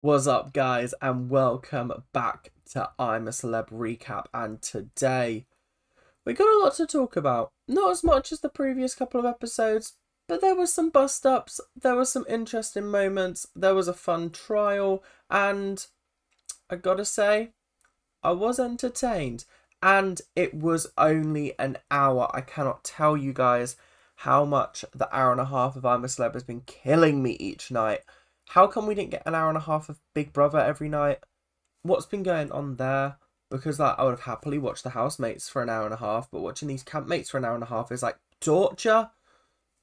What's up, guys, and welcome back to I'm a Celeb Recap. And today we got a lot to talk about. Not as much as the previous couple of episodes, but there was some bust ups, there were some interesting moments, there was a fun trial, and I gotta say, I was entertained. And it was only an hour. I cannot tell you guys how much the hour and a half of I'm a Celeb has been killing me each night. How come we didn't get an hour and a half of Big Brother every night? What's been going on there? Because like, I would have happily watched the housemates for an hour and a half, but watching these campmates for an hour and a half is like torture.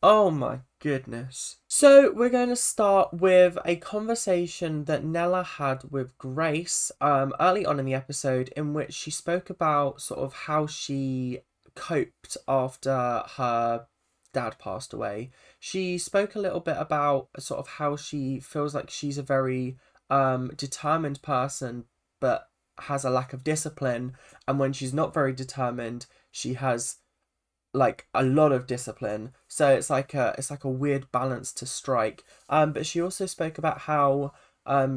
Oh my goodness. So we're going to start with a conversation that Nella had with Grace early on in the episode, in which she spoke about sort of how she coped after her dad passed away. She spoke a little bit about sort of how she feels like she's a very determined person, but has a lack of discipline, and when she's not very determined, she has like a lot of discipline. So it's like a weird balance to strike. But she also spoke about how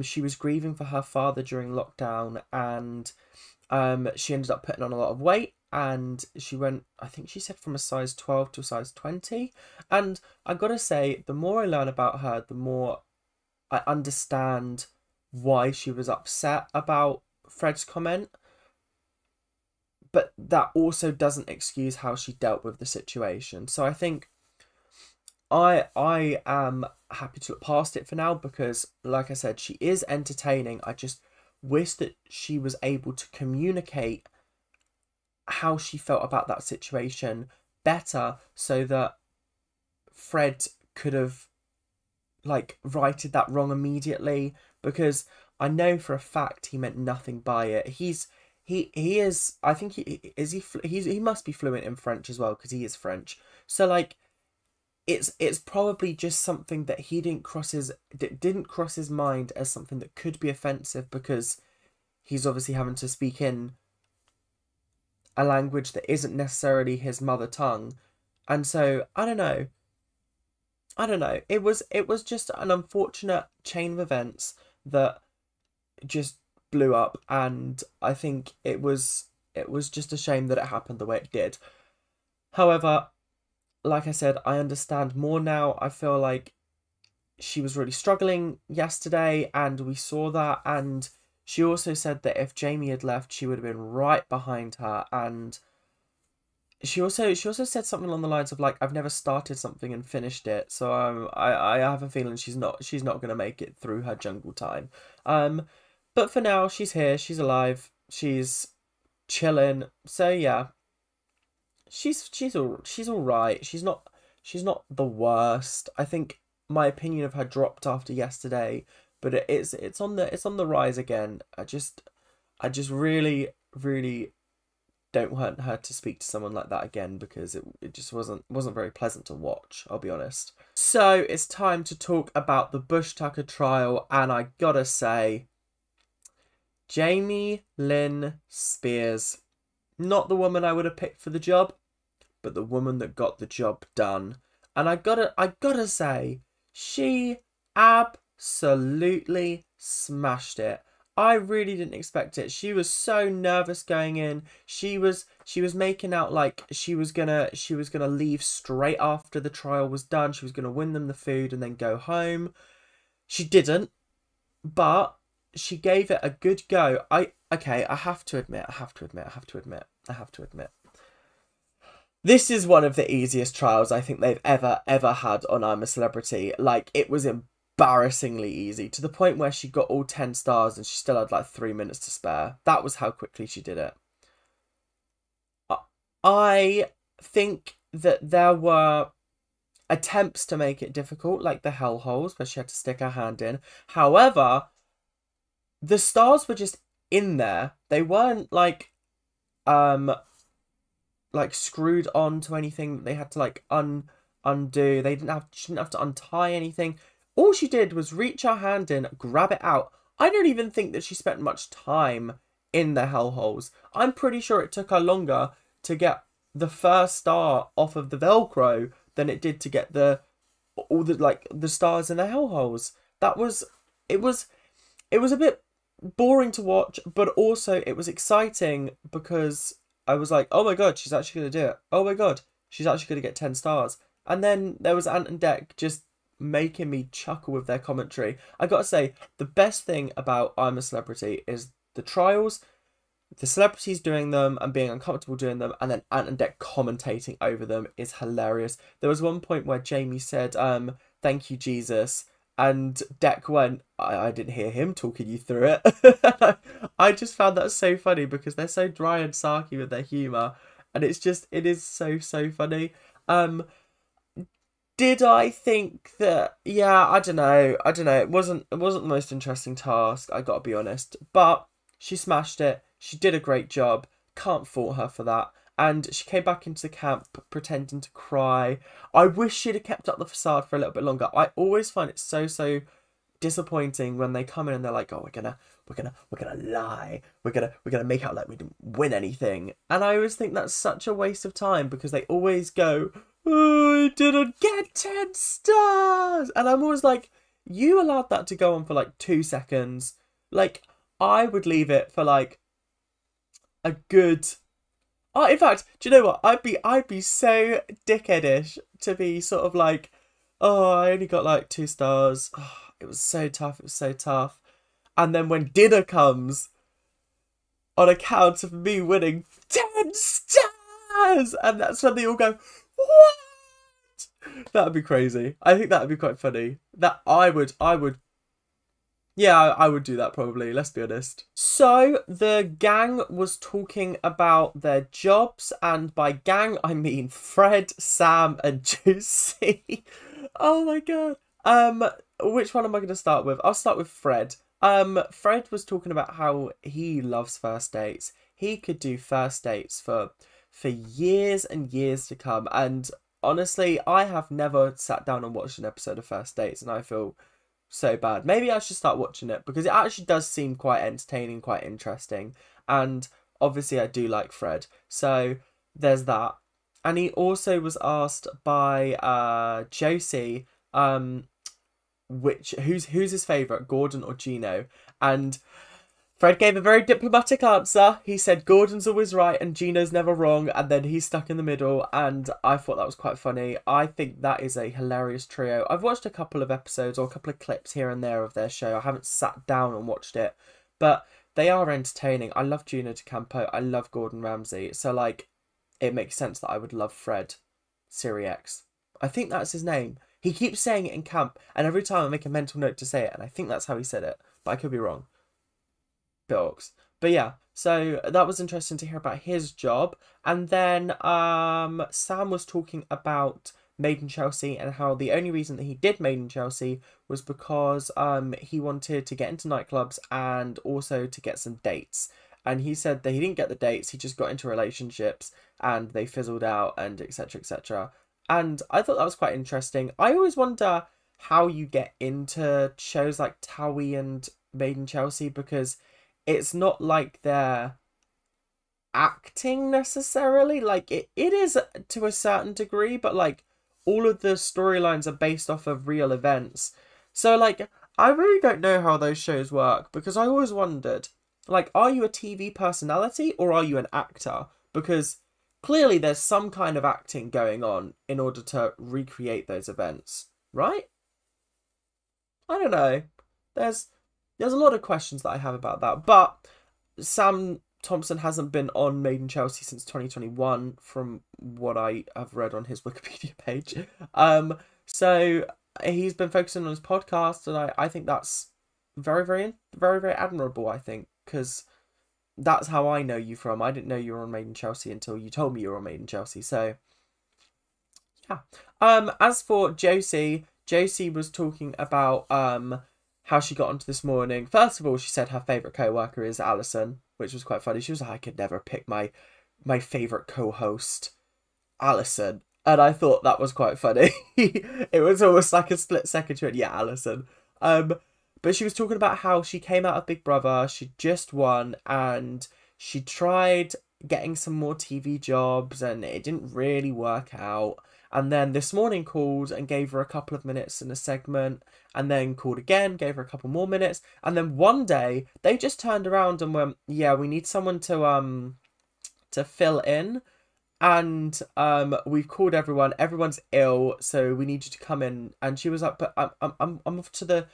she was grieving for her father during lockdown, and she ended up putting on a lot of weight, and she went, I think she said, from a size 12 to a size 20. And I gotta say, the more I learn about her, the more I understand why she was upset about Fred's comment. But that also doesn't excuse how she dealt with the situation. So I think I am happy to look past it for now, because like I said, she is entertaining. I just wish that she was able to communicate how she felt about that situation better, so that Fred could have like righted that wrong immediately, because I know for a fact he meant nothing by it. He is, I think he must be fluent in French as well, because he is French. So like it's probably just something that he didn't cross his mind as something that could be offensive, because he's obviously having to speak in a language that isn't necessarily his mother tongue. And so I don't know. It was just an unfortunate chain of events that just blew up, and I think it was just a shame that it happened the way it did. However, like I said, I understand more now. I feel like she was really struggling yesterday, and we saw that. And she also said that if Jamie had left, she would have been right behind her. And she also said something along the lines of like, I've never started something and finished it. So I have a feeling she's not gonna make it through her jungle time. But for now, she's here, she's alive, she's chilling. So yeah, she's all right. She's not the worst. I think my opinion of her dropped after yesterday, but it's on the rise again. I just really don't want her to speak to someone like that again, because it just wasn't very pleasant to watch, I'll be honest. So it's time to talk about the bushtucker trial, and I gotta say, Jamie Lynn Spears, not the woman I would have picked for the job, but the woman that got the job done. And I gotta say, she absolutely smashed it. I really didn't expect it. She was so nervous going in. She was making out like she was gonna leave straight after the trial was done. She was gonna win them the food and then go home. She didn't, but she gave it a good go. I have to admit. This is one of the easiest trials I think they've ever had on I'm a Celebrity. Like, it was embarrassingly easy, to the point where she got all 10 stars and she still had like 3 minutes to spare. That was how quickly she did it. I think that there were attempts to make it difficult, like the hellholes where she had to stick her hand in. However, the stars were just in there. They weren't like screwed on to anything that they had to like undo. She didn't have to untie anything. All she did was reach her hand in, grab it out. I don't even think that she spent much time in the hellholes. I'm pretty sure it took her longer to get the first star off of the Velcro than it did to get all the stars in the hellholes. It was it was a bit boring to watch, but also it was exciting because I was like, oh my god, she's actually going to do it. Oh my god, she's actually going to get 10 stars. And then there was Ant and Dec just making me chuckle with their commentary. I gotta say, the best thing about I'm a Celebrity is the trials, the celebrities doing them and being uncomfortable doing them, and then Ant and Dec commentating over them is hilarious. There was one point where Jamie said, thank you, Jesus. And Dec went, I didn't hear him talking you through it. I just found that so funny because they're so dry and sarky with their humour. And it is so funny. Did I think that, yeah, I don't know. It wasn't the most interesting task, I gotta be honest. But she smashed it. She did a great job. Can't fault her for that. And she came back into the camp pretending to cry. I wish she'd have kept up the facade for a little bit longer. I always find it so disappointing when they come in and they're like, oh, we're gonna lie. We're gonna make out like we didn't win anything. And I always think that's such a waste of time because they always go, oh, I didn't get 10 stars. And I'm always like, you allowed that to go on for like 2 seconds. Like, I would leave it for like a good... Oh, in fact, do you know what? I'd be so dickheadish to be sort of like, oh, I only got like 2 stars. Oh, it was so tough. And then when dinner comes, on account of me winning 10 stars, and that's when they all go, what? That'd be crazy. I think that'd be quite funny. That I would Yeah, I would do that probably, let's be honest. So, the gang was talking about their jobs, and by gang, I mean Fred, Sam, and Josie. Oh my god. Which one am I going to start with? I'll start with Fred. Fred was talking about how he loves first dates. He could do first dates for years and years to come, and honestly, I have never sat down and watched an episode of First Dates, and I feel so bad. Maybe I should start watching it because it actually does seem quite entertaining, quite interesting, and obviously I do like Fred, so there's that. And he also was asked by Josie who's his favourite, Gordon or Gino, and Fred gave a very diplomatic answer. He said Gordon's always right and Gino's never wrong, and then he's stuck in the middle, and I thought that was quite funny. I think that is a hilarious trio. I've watched a couple of episodes or a couple of clips here and there of their show. I haven't sat down and watched it, but they are entertaining. I love Gino D'Acampo. I love Gordon Ramsay. So, like, it makes sense that I would love Fred Sirieix. I think that's his name. He keeps saying it in camp, and every time I make a mental note to say it, and I think that's how he said it, but I could be wrong. Bilks. But yeah, so that was interesting to hear about his job. And then Sam was talking about Made in Chelsea and how the only reason that he did Made in Chelsea was because he wanted to get into nightclubs and also to get some dates. And he said that he didn't get the dates, he just got into relationships and they fizzled out and etc, etc. And I thought that was quite interesting. I always wonder how you get into shows like Towie and Made in Chelsea, because it's not like they're acting necessarily. Like, it is to a certain degree, but like all of the storylines are based off of real events. So like, I really don't know how those shows work, because I always wondered, like, are you a TV personality or are you an actor? Because clearly there's some kind of acting going on in order to recreate those events, right? I don't know. There's a lot of questions that I have about that. But Sam Thompson hasn't been on Made in Chelsea since 2021, from what I have read on his Wikipedia page. So he's been focusing on his podcast, and I think that's very admirable, I think, because that's how I know you from. I didn't know you were on Made in Chelsea until you told me you were on Made in Chelsea. So yeah. As for Josie was talking about how she got onto This Morning. First of all, she said her favourite co-worker is Alison, which was quite funny. She was like, I could never pick my favourite co-host, Alison. And I thought that was quite funny. It was almost like a split second. She went, yeah, Alison. But she was talking about how she came out of Big Brother, she just won, and she tried getting some more TV jobs and it didn't really work out. And then this morning called and gave her a couple of minutes in a segment, and then called again, gave her a couple more minutes. And then one day they just turned around and went, yeah, we need someone to fill in. And we've called everyone's ill, so we need you to come in. And she was like, but I'm off to the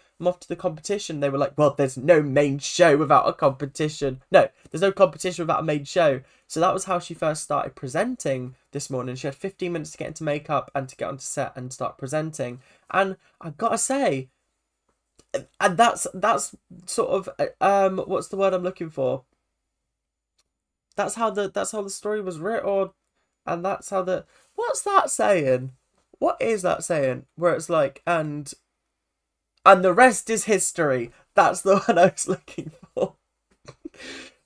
competition. They were like, well, there's no main show without a competition. No, there's no competition without a main show. So that was how she first started presenting this morning. She had 15 minutes to get into makeup and to get onto set and start presenting. And I gotta say, and that's sort of what's the word I'm looking for? That's how the story was written. And that's how what's that saying? What is that saying? Where it's like, and the rest is history. That's the one I was looking for.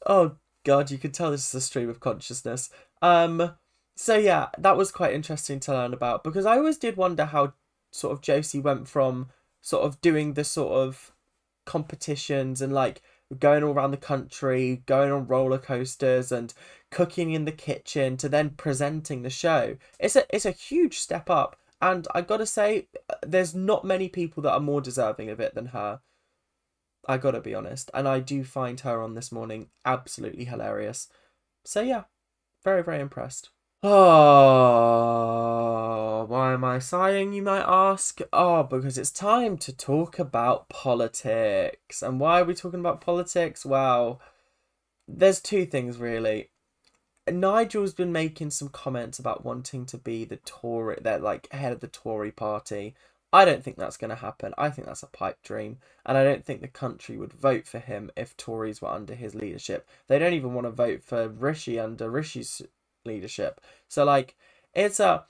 Oh God, you can tell this is a stream of consciousness. So yeah, that was quite interesting to learn about, because I always did wonder how sort of Josie went from sort of doing the sort of competitions and like going all around the country, going on roller coasters and cooking in the kitchen to then presenting the show. It's a huge step up, and I gotta say, there's not many people that are more deserving of it than her. I gotta be honest, and I do find her on This Morning absolutely hilarious. So yeah, very, very impressed. Oh, why am I sighing, you might ask? Oh, because it's time to talk about politics. And why are we talking about politics? Well, there's two things really. Nigel's been making some comments about wanting to be the Tory, that like head of the Tory party. I don't think that's going to happen. I think that's a pipe dream. And I don't think the country would vote for him if Tories were under his leadership. They don't even want to vote for Rishi under Rishi's leadership. So like, that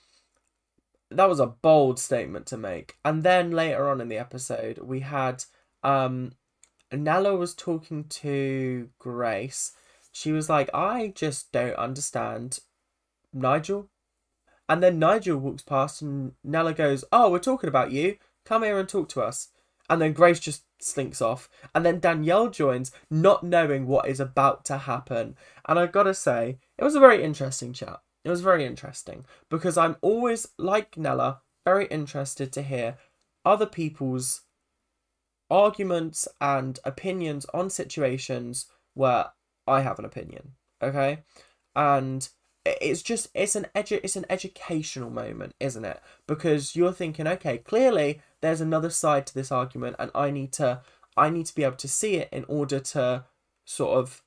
was a bold statement to make. And then later on in the episode, we had Nella was talking to Grace. She was like, I just don't understand Nigel. And then Nigel walks past and Nella goes, oh, we're talking about you. Come here and talk to us. And then Grace just slinks off. And then Danielle joins, not knowing what is about to happen. And I gotta say, it was a very interesting chat. It was very interesting. Because I'm always, like Nella, very interested to hear other people's arguments and opinions on situations where I have an opinion. Okay? And it's an educational moment, isn't it? Because you're thinking, okay, clearly there's another side to this argument, and I need to be able to see it in order to sort of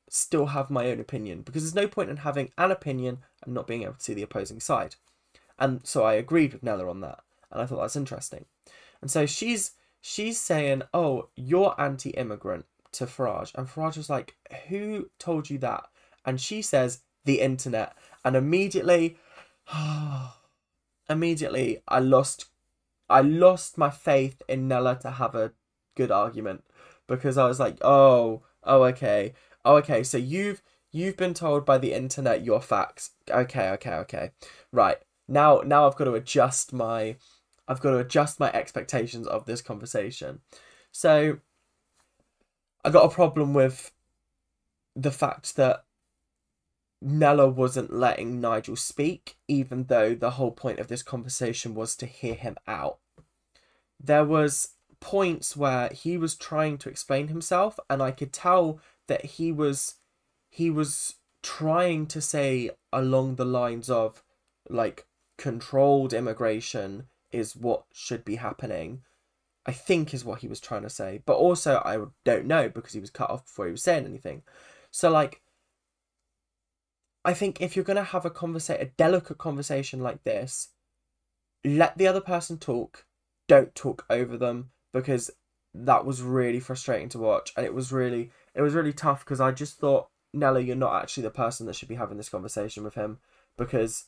still have my own opinion, because there's no point in having an opinion and not being able to see the opposing side. And so I agreed with Nella on that, and I thought that's interesting. And so she's saying, oh, you're anti-immigrant, to Farage, and Farage was like, who told you that? And she says, the internet. And immediately I lost my faith in Nella to have a good argument, because I was like, okay, so you've been told by the internet your facts. Okay, right, now I've got to adjust my expectations of this conversation. So I got a problem with the fact that Nella wasn't letting Nigel speak, even though the whole point of this conversation was to hear him out. There was points where he was trying to explain himself, and I could tell that he was trying to say along the lines of, like, controlled immigration is what should be happening, I think is what he was trying to say. But also, I don't know, because he was cut off before he was saying anything. So, like, I think if you're going to have a delicate conversation like this, let the other person talk. Don't talk over them, because that was really frustrating to watch. And it was really tough, because I just thought, Nella, you're not actually the person that should be having this conversation with him, because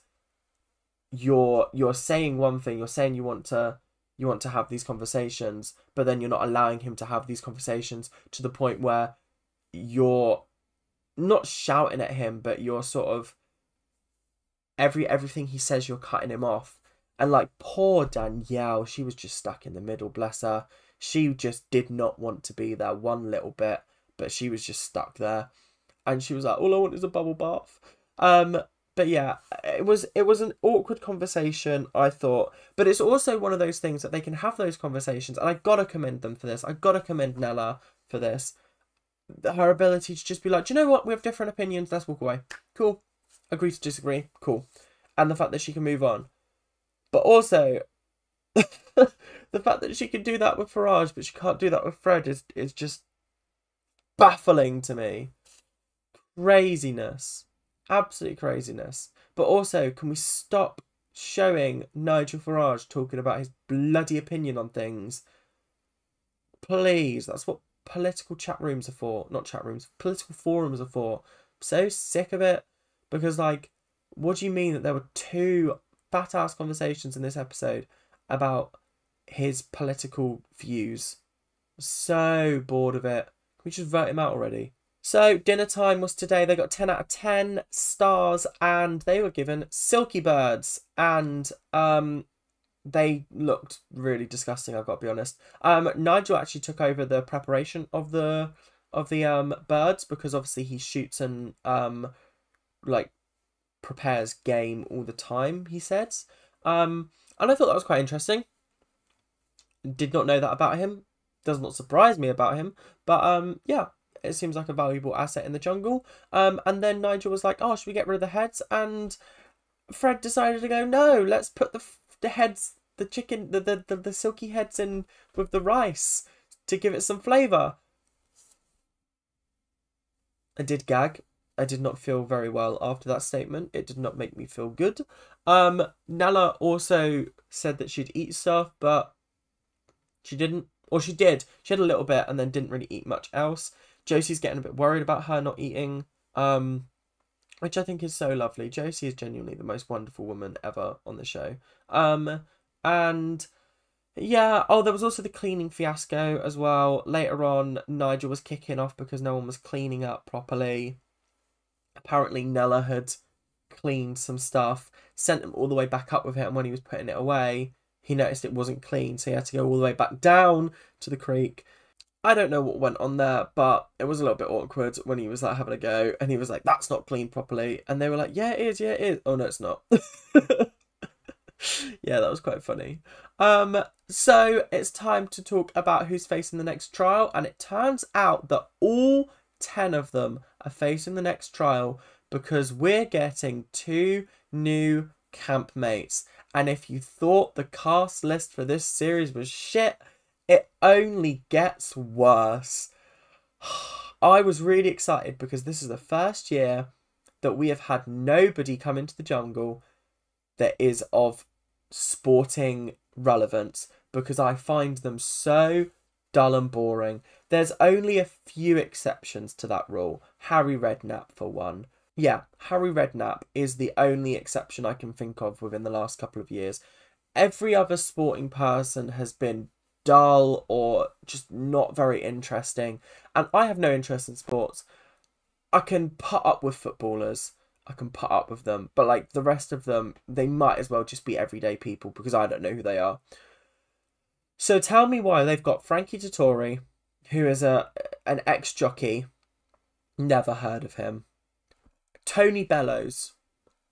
you're saying one thing, you're saying you want to have these conversations, but then you're not allowing him to have these conversations to the point where you're not shouting at him, but you're sort of everything he says, you're cutting him off. And like, poor Danielle, she was just stuck in the middle, bless her. She just did not want to be there one little bit, but she was just stuck there. And she was like, all I want is a bubble bath. But yeah, it was an awkward conversation, I thought. But it's also one of those things that they can have those conversations, and I gotta commend them for this. I gotta commend Nella for this. Her ability to just be like, do you know what? We have different opinions. Let's walk away. Cool. Agree to disagree. Cool. And the fact that she can move on. But also, the fact that she can do that with Farage, but she can't do that with Fred is just baffling to me. Craziness. Absolute craziness. But also, can we stop showing Nigel Farage talking about his bloody opinion on things? Please. That's what political chat rooms are for. Not chat rooms. Political forums are for. I'm so sick of it. Because, like, what do you mean that there were 2 fat-ass conversations in this episode about his political views? I'm so bored of it. Can we just vote him out already? So, dinner time was today. They got 10 out of 10 stars, and they were given silky birds. And they looked really disgusting, I've got to be honest. Nigel actually took over the preparation of the birds, because obviously he shoots and like prepares game all the time, he says. And I thought that was quite interesting. Did not know that about him. Does not surprise me about him. But yeah, it seems like a valuable asset in the jungle. And then Nigel was like, oh, should we get rid of the heads? And Fred decided to go, no, let's put the heads, the chicken, the silky heads in with the rice to give it some flavour. I did gag. I did not feel very well after that statement. It did not make me feel good. Nella also said that she'd eat stuff, but she didn't. Or she did. She had a little bit and then didn't really eat much else. Josie's getting a bit worried about her not eating, which I think is so lovely. Josie is genuinely the most wonderful woman ever on the show. And yeah, oh, there was also the cleaning fiasco as well. Later on, Nigel was kicking off because no one was cleaning up properly. Apparently Nella had cleaned some stuff, sent him all the way back up with it, and when he was putting it away, he noticed it wasn't clean, so he had to go all the way back down to the creek. I don't know what went on there, but it was a little bit awkward when he was like having a go, and he was like, that's not clean properly. And they were like, yeah, it is. Oh, no, it's not. Yeah, that was quite funny. So it's time to talk about who's facing the next trial, and it turns out that all 10 of them are facing the next trial because we're getting 2 new campmates. And if you thought the cast list for this series was shit, it only gets worse. I was really excited because this is the first year that we have had nobody come into the jungle that is of sporting relevance, because I find them so dull and boring. There's only a few exceptions to that rule. Harry Redknapp, for one. Yeah, Harry Redknapp is the only exception I can think of within the last couple of years. Every other sporting person has been dull or just not very interesting. And I have no interest in sports. I can put up with footballers. I can put up with them. But like the rest of them, they might as well just be everyday people because I don't know who they are. So tell me why they've got Frankie Dettori, who is an ex-jockey. Never heard of him. Tony Bellows,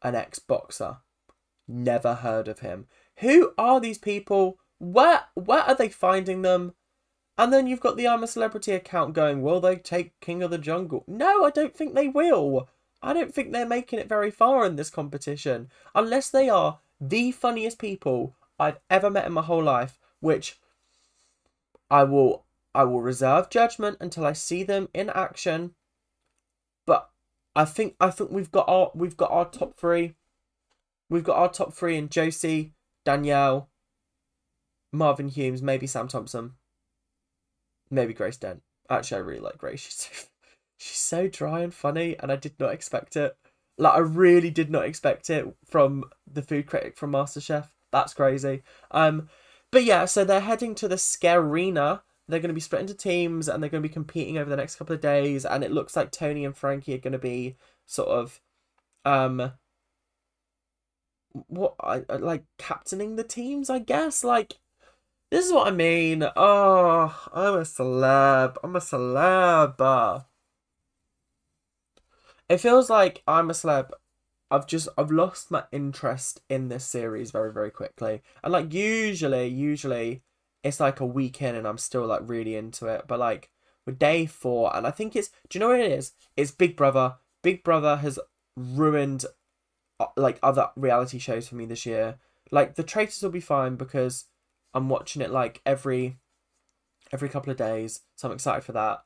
an ex-boxer. Never heard of him. Who are these people? Where are they finding them? And then you've got the I'm a Celebrity account going, will they take King of the Jungle? No, I don't think they will. I don't think they're making it very far in this competition. Unless they are the funniest people I've ever met in my whole life, which I will reserve judgment until I see them in action. But I think we've got our top 3. We've got our top 3 in Josie, Danielle, Marvin Humes, maybe Sam Thompson, maybe Grace Dent. Actually, I really like Grace. She's so dry and funny, and I did not expect it. Like, I really did not expect it from the food critic from MasterChef. That's crazy. But yeah, so they're heading to the Scarina. They're going to be split into teams, and they're going to be competing over the next couple of days. And it looks like Tony and Frankie are going to be sort of, like captaining the teams, I guess. Like, this is what I mean. Oh, I'm a celeb. I'm a celeb. It feels like I'm a Celeb I've lost my interest in this series very, very quickly. And like usually it's like a week in and I'm still like really into it. But like with day 4, and I think it's, do you know what it is? It's Big Brother. Big Brother has ruined like other reality shows for me this year. Like The Traitors will be fine because I'm watching it like every couple of days, so I'm excited for that.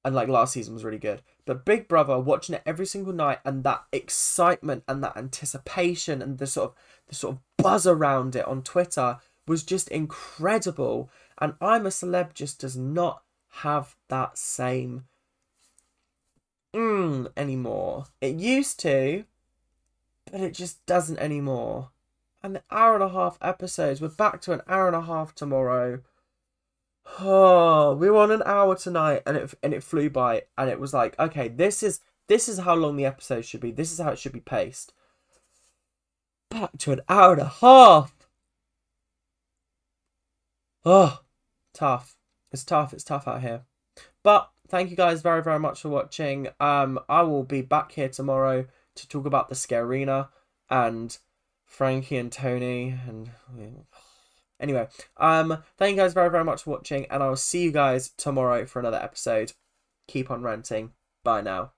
And like last season was really good. But Big Brother, watching it every single night, and that excitement and that anticipation and the sort of buzz around it on Twitter was just incredible. And I'm a Celeb just does not have that same anymore. It used to, but it just doesn't anymore. And the hour-and-a-half episodes, we're back to an hour-and-a-half tomorrow. Oh, we were on an hour tonight, and it flew by, and it was like, okay, this is how long the episode should be. This is how it should be paced. Back to an hour and a half. Oh, tough. It's tough. It's tough out here. But thank you guys very, very much for watching. I will be back here tomorrow to talk about the Scarina and Frankie and Tony and. Anyway, thank you guys very, very much for watching, and I will see you guys tomorrow for another episode. Keep on ranting. Bye now.